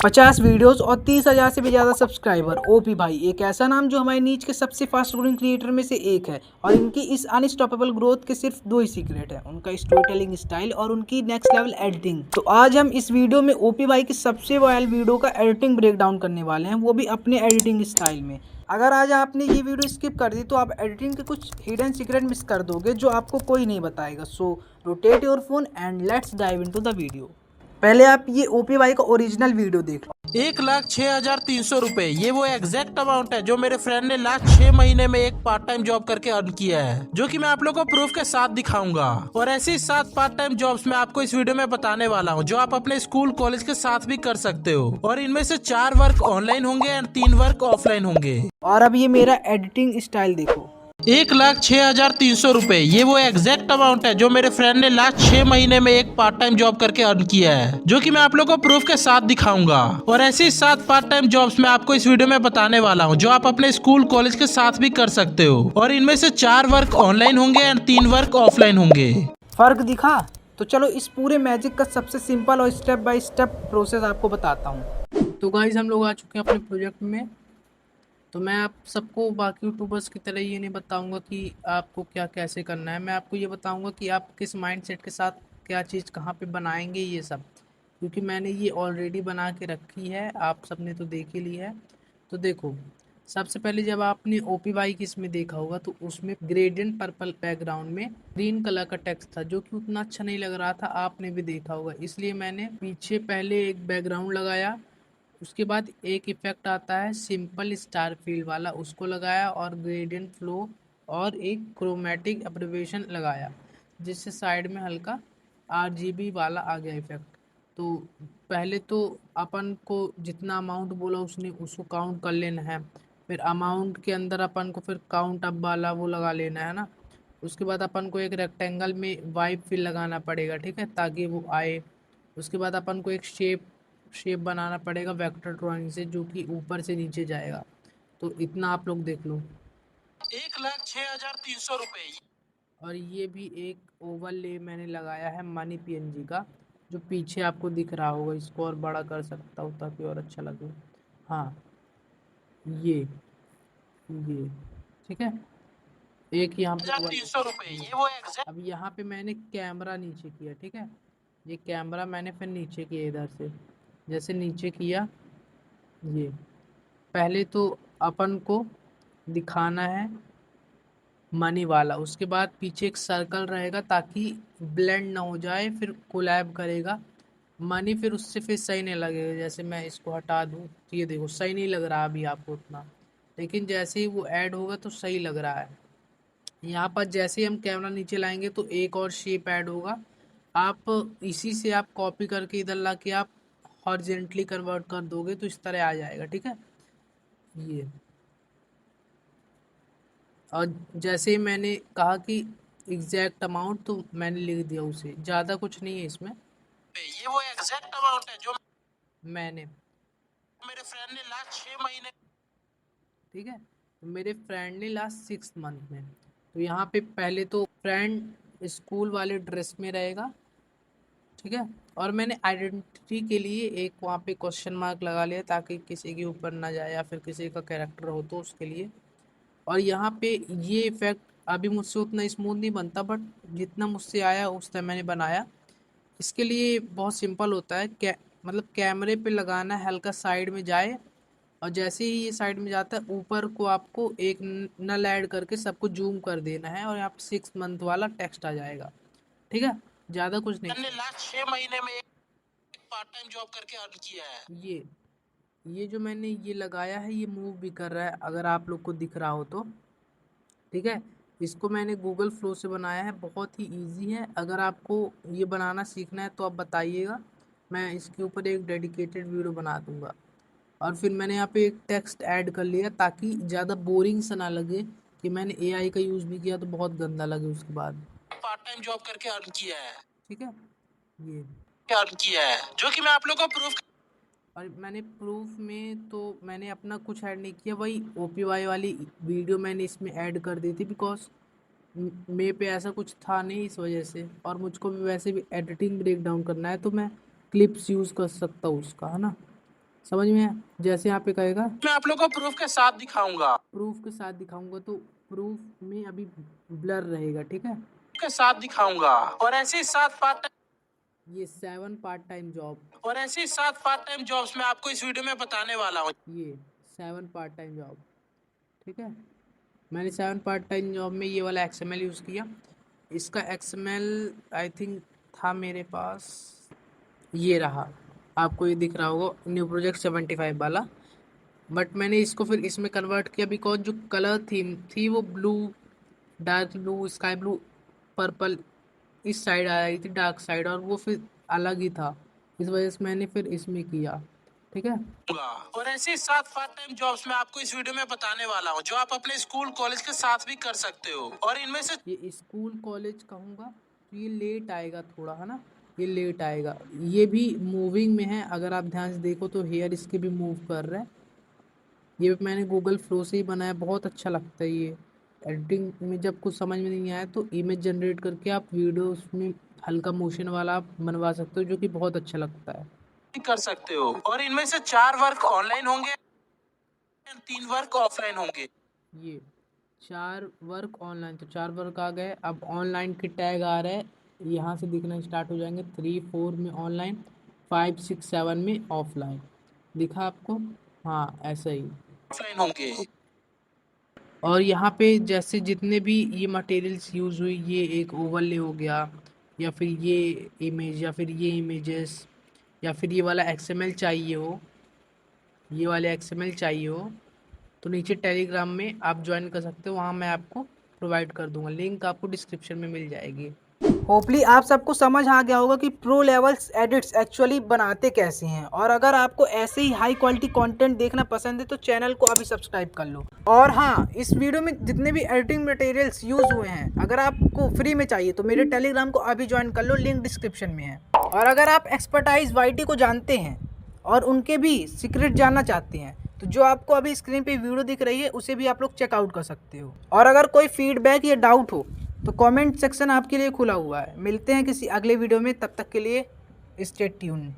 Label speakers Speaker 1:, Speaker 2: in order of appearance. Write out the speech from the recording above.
Speaker 1: 50 videos और 30,000 से भी ज़्यादा सब्सक्राइबर। ओपी भाई एक ऐसा नाम जो हमारे नीच के सबसे फास्ट ग्रोइंग क्रिएटर में से एक है और इनकी इस अनस्टॉपेबल ग्रोथ के सिर्फ दो ही सीक्रेट है, उनका स्टोरी टेलिंग स्टाइल और उनकी नेक्स्ट लेवल एडिटिंग। तो आज हम इस वीडियो में ओपी भाई की सबसे वायरल वीडियो का एडिटिंग ब्रेक डाउन करने वाले हैं, वो भी अपने एडिटिंग स्टाइल में। अगर आज आपने ये वीडियो स्किप कर दी तो आप एडिटिंग के कुछ हिडन सीक्रेट मिस कर दोगे जो आपको कोई नहीं बताएगा। So rotate your phone and let's dive into the video. पहले आप ये ओपी भाई का ओरिजिनल वीडियो देख लो।
Speaker 2: 1,06,300 रुपए, ये वो एग्जैक्ट अमाउंट है जो मेरे फ्रेंड ने लास्ट 6 महीने में एक पार्ट टाइम जॉब करके अर्न किया है, जो कि मैं आप लोगों को प्रूफ के साथ दिखाऊंगा। और ऐसी 7 पार्ट टाइम जॉब्स मैं आपको इस वीडियो में बताने वाला हूँ, जो आप अपने स्कूल कॉलेज के साथ भी कर सकते हो। और इनमें से 4 वर्क ऑनलाइन होंगे एंड 3 वर्क ऑफलाइन होंगे।
Speaker 1: और अब ये मेरा एडिटिंग स्टाइल देखो।
Speaker 2: 1,06,300 रुपए, ये वो एग्जैक्ट अमाउंट है जो मेरे फ्रेंड ने लास्ट 6 महीने में एक पार्ट टाइम जॉब करके अर्न किया है, जो कि मैं आप लोगों को प्रूफ के साथ दिखाऊंगा। और ऐसी 7 पार्ट टाइम जॉब्स मैं आपको इस वीडियो में बताने वाला हूँ, जो आप अपने स्कूल कॉलेज के साथ भी कर सकते हो। और इनमें से 4 वर्क ऑनलाइन होंगे एंड 3 वर्क ऑफलाइन होंगे।
Speaker 1: फर्क दिखा? तो चलो इस पूरे मैजिक का सबसे सिंपल और स्टेप बाय स्टेप प्रोसेस आपको बताता हूँ। तो गाइस हम लोग आ चुके हैं अपने प्रोजेक्ट में। तो मैं आप सबको बाकी यूट्यूबर्स की तरह ये नहीं बताऊंगा कि आपको क्या कैसे करना है, मैं आपको ये बताऊंगा कि आप किस माइंडसेट के साथ क्या चीज़ कहाँ पे बनाएंगे ये सब, क्योंकि मैंने ये ऑलरेडी बना के रखी है, आप सबने तो देख ही ली है। तो देखो, सबसे पहले जब आपने ओपी वाई की इसमें देखा होगा तो उसमें ग्रेडियंट पर्पल बैकग्राउंड में ग्रीन कलर का टेक्स्ट था, जो कि उतना अच्छा नहीं लग रहा था, आपने भी देखा होगा। इसलिए मैंने पीछे पहले एक बैकग्राउंड लगाया, उसके बाद एक इफेक्ट आता है सिंपल स्टार फील वाला, उसको लगाया और ग्रेडियंट फ्लो और एक क्रोमेटिक एब्रिविएशन लगाया, जिससे साइड में हल्का आरजीबी वाला आ गया इफेक्ट। तो पहले तो अपन को जितना अमाउंट बोला उसने उसको काउंट कर लेना है, फिर अमाउंट के अंदर अपन को फिर काउंट अप वाला वो लगा लेना है ना। उसके बाद अपन को एक रेक्टेंगल में वाइप फिल लगाना पड़ेगा, ठीक है, ताकि वो आए। उसके बाद अपन को एक शेप बनाना पड़ेगा वेक्टर ड्राइंग से, जो कि ऊपर से नीचे जाएगा। तो इतना आप लोग देख लो।
Speaker 2: 1,06,300 रुपए।
Speaker 1: और ये भी एक ओवरले मैंने लगाया है मनी पीएनजी का, जो पीछे आपको दिख रहा होगा। इसको और बड़ा कर सकता हूँ ताकि और अच्छा लगे। हाँ, ये ठीक है। एक यहाँ पे
Speaker 2: 1,300 रुपए, ये वो एग्जैक्ट।
Speaker 1: अब यहाँ पे मैंने कैमरा नीचे किया, ठीक है, ये कैमरा मैंने फिर नीचे किया इधर से। जैसे नीचे किया, ये पहले तो अपन को दिखाना है मनी वाला, उसके बाद पीछे एक सर्कल रहेगा ताकि ब्लेंड ना हो जाए, फिर कोलैब करेगा मनी, फिर उससे फिर सही नहीं लगेगा। जैसे मैं इसको हटा दूँ तो ये देखो सही नहीं लग रहा अभी आपको उतना, लेकिन जैसे ही वो ऐड होगा तो सही लग रहा है। यहाँ पर जैसे ही हम कैमरा नीचे लाएंगे तो एक और शेप ऐड होगा, आप इसी से आप कॉपी करके इधर ला के आप हॉरिजॉन्टली कन्वर्ट कर दोगे तो इस तरह आ जाएगा, ठीक है। ये और जैसे ही मैंने कहा कि एग्जैक्ट अमाउंट, तो मैंने लिख दिया उसे, ज़्यादा कुछ नहीं है इसमें।
Speaker 2: ये वो एग्जैक्ट अमाउंट है जो
Speaker 1: मैंने
Speaker 2: मेरे फ्रेंड ने लास्ट 6 महीने।
Speaker 1: ठीक है, तो मेरे फ्रेंड ने लास्ट 6 मंथ में। तो यहाँ पे पहले तो फ्रेंड स्कूल वाले ड्रेस में रहेगा, ठीक है। और मैंने आइडेंटिटी के लिए एक वहाँ पे क्वेश्चन मार्क लगा लिया, ताकि किसी के ऊपर ना जाए या फिर किसी का कैरेक्टर हो तो उसके लिए। और यहाँ पे ये इफेक्ट अभी मुझसे उतना स्मूथ नहीं बनता, बट जितना मुझसे आया उस टाइम मैंने बनाया। इसके लिए बहुत सिंपल होता है, मतलब कैमरे पे लगाना है, हल्का साइड में जाए, और जैसे ही ये साइड में जाता है ऊपर को आपको एक नल ऐड करके सबको जूम कर देना है, और यहाँ पे 6 मंथ वाला टेक्स्ट आ जाएगा, ठीक है। ज़्यादा कुछ नहीं।
Speaker 2: मैंने लास्ट 6 महीने में एक पार्ट टाइम जॉब करके अर्न किया है।
Speaker 1: ये जो मैंने ये लगाया है ये मूव भी कर रहा है, अगर आप लोग को दिख रहा हो तो, ठीक है। इसको मैंने गूगल फ्लो से बनाया है, बहुत ही इजी है। अगर आपको ये बनाना सीखना है तो आप बताइएगा, मैं इसके ऊपर एक डेडिकेटेड वीडियो बना दूंगा। और फिर मैंने यहाँ पे एक टेक्स्ट ऐड कर लिया ताकि ज़्यादा बोरिंग सा ना लगे कि मैंने एआई का यूज़ भी किया तो बहुत गंदा लगे उसके बाद,
Speaker 2: पार्ट टाइम जॉब करके अर्न किया है,
Speaker 1: ठीक है। ये
Speaker 2: अर्न किया है, जो कि मैं आप लोगों को प्रूफ।
Speaker 1: और मैंने प्रूफ में तो मैंने अपना कुछ ऐड नहीं किया, वही ओपीवाई वाली वीडियो मैंने इसमें ऐड कर दी थी, बिकॉज मेरे पे ऐसा कुछ था नहीं इस वजह से। और मुझको भी वैसे भी एडिटिंग ब्रेक डाउन करना है तो मैं क्लिप्स यूज़ कर सकता हूँ उसका, है ना। समझ में आया? जैसे यहाँ पे कहेगा
Speaker 2: मैं आप लोगों को प्रूफ के साथ दिखाऊंगा।
Speaker 1: प्रूफ के साथ दिखाऊंगा, तो प्रूफ में अभी ब्लर रहेगा, ठीक है।
Speaker 2: के साथ दिखाऊंगा और ऐसे ही
Speaker 1: 7 पार्ट टाइम जॉब,
Speaker 2: और ऐसे ही 7 पार्ट टाइम जॉब्स मैं आपको इस वीडियो में बताने वाला हूँ।
Speaker 1: ये 7 पार्ट टाइम जॉब, ठीक है। मैंने 7 पार्ट टाइम जॉब में ये वाला XML यूज़ किया। इसका XML आई थिंक था मेरे पास, ये रहा, आपको ये दिख रहा होगा, न्यू प्रोजेक्ट 75 वाला। बट मैंने इसको फिर इसमें कन्वर्ट किया बिकॉज जो कलर थीम थी वो blue, dark blue, sky blue, purple इस साइड आ रही थी, डार्क साइड, और वो फिर अलग ही था। इस वजह से मैंने फिर इसमें किया, ठीक है।
Speaker 2: और ऐसे ही 7 पार्ट टाइम जॉब्स मैं आपको इस वीडियो में बताने वाला हूँ, जो आप अपने स्कूल कॉलेज के साथ भी कर सकते हो। और इनमें से
Speaker 1: ये स्कूल कॉलेज कहूँगा तो ये लेट आएगा थोड़ा, है ना, ये लेट आएगा। ये भी मूविंग में है, अगर आप ध्यान से देखो तो हेयर इसके भी मूव कर रहे हैं। ये मैंने गूगल फ्लो से ही बनाया, बहुत अच्छा लगता है ये। एडिटिंग में जब कुछ समझ में नहीं आया तो इमेज जनरेट करके आप वीडियो उसमें हल्का मोशन वाला आप बनवा सकते हो, जो कि बहुत अच्छा लगता है।
Speaker 2: कर सकते हो। और इनमें से 4 वर्क ऑनलाइन होंगे, 3 वर्क ऑफलाइन होंगे।
Speaker 1: ये 4 वर्क ऑनलाइन, तो 4 वर्क आ गए। अब ऑनलाइन के टैग आ रहे हैं, यहाँ से दिखना स्टार्ट हो जाएंगे। 3 4 में ऑनलाइन, 5 6 7 में ऑफलाइन। दिखा आपको? हाँ, ऐसा ही।
Speaker 2: ऑफलाइन होंगे।
Speaker 1: और यहाँ पे जैसे जितने भी ये मटेरियल्स यूज़ हुई, ये एक ओवरले हो गया, या फिर ये इमेज, या फिर ये इमेजेस, या फिर ये वाला XML चाहिए हो, ये वाले XML चाहिए हो, तो नीचे टेलीग्राम में आप ज्वाइन कर सकते हो। वहाँ मैं आपको प्रोवाइड कर दूंगा, लिंक आपको डिस्क्रिप्शन में मिल जाएगी। होपली आप सबको समझ आ गया होगा कि प्रो लेवल्स एडिट्स एक्चुअली बनाते कैसे हैं। और अगर आपको ऐसे ही हाई क्वालिटी कंटेंट देखना पसंद है तो चैनल को अभी सब्सक्राइब कर लो। और हाँ, इस वीडियो में जितने भी एडिटिंग मटेरियल्स यूज़ हुए हैं, अगर आपको फ्री में चाहिए तो मेरे टेलीग्राम को अभी ज्वाइन कर लो, लिंक डिस्क्रिप्शन में है। और अगर आप एक्सपर्टाइज YT को जानते हैं और उनके भी सीक्रेट जानना चाहते हैं, तो जो आपको अभी स्क्रीन पे वीडियो दिख रही है उसे भी आप लोग चेकआउट कर सकते हो। और अगर कोई फीडबैक या डाउट हो तो कमेंट सेक्शन आपके लिए खुला हुआ है। मिलते हैं किसी अगले वीडियो में, तब तक के लिए स्टे ट्यून।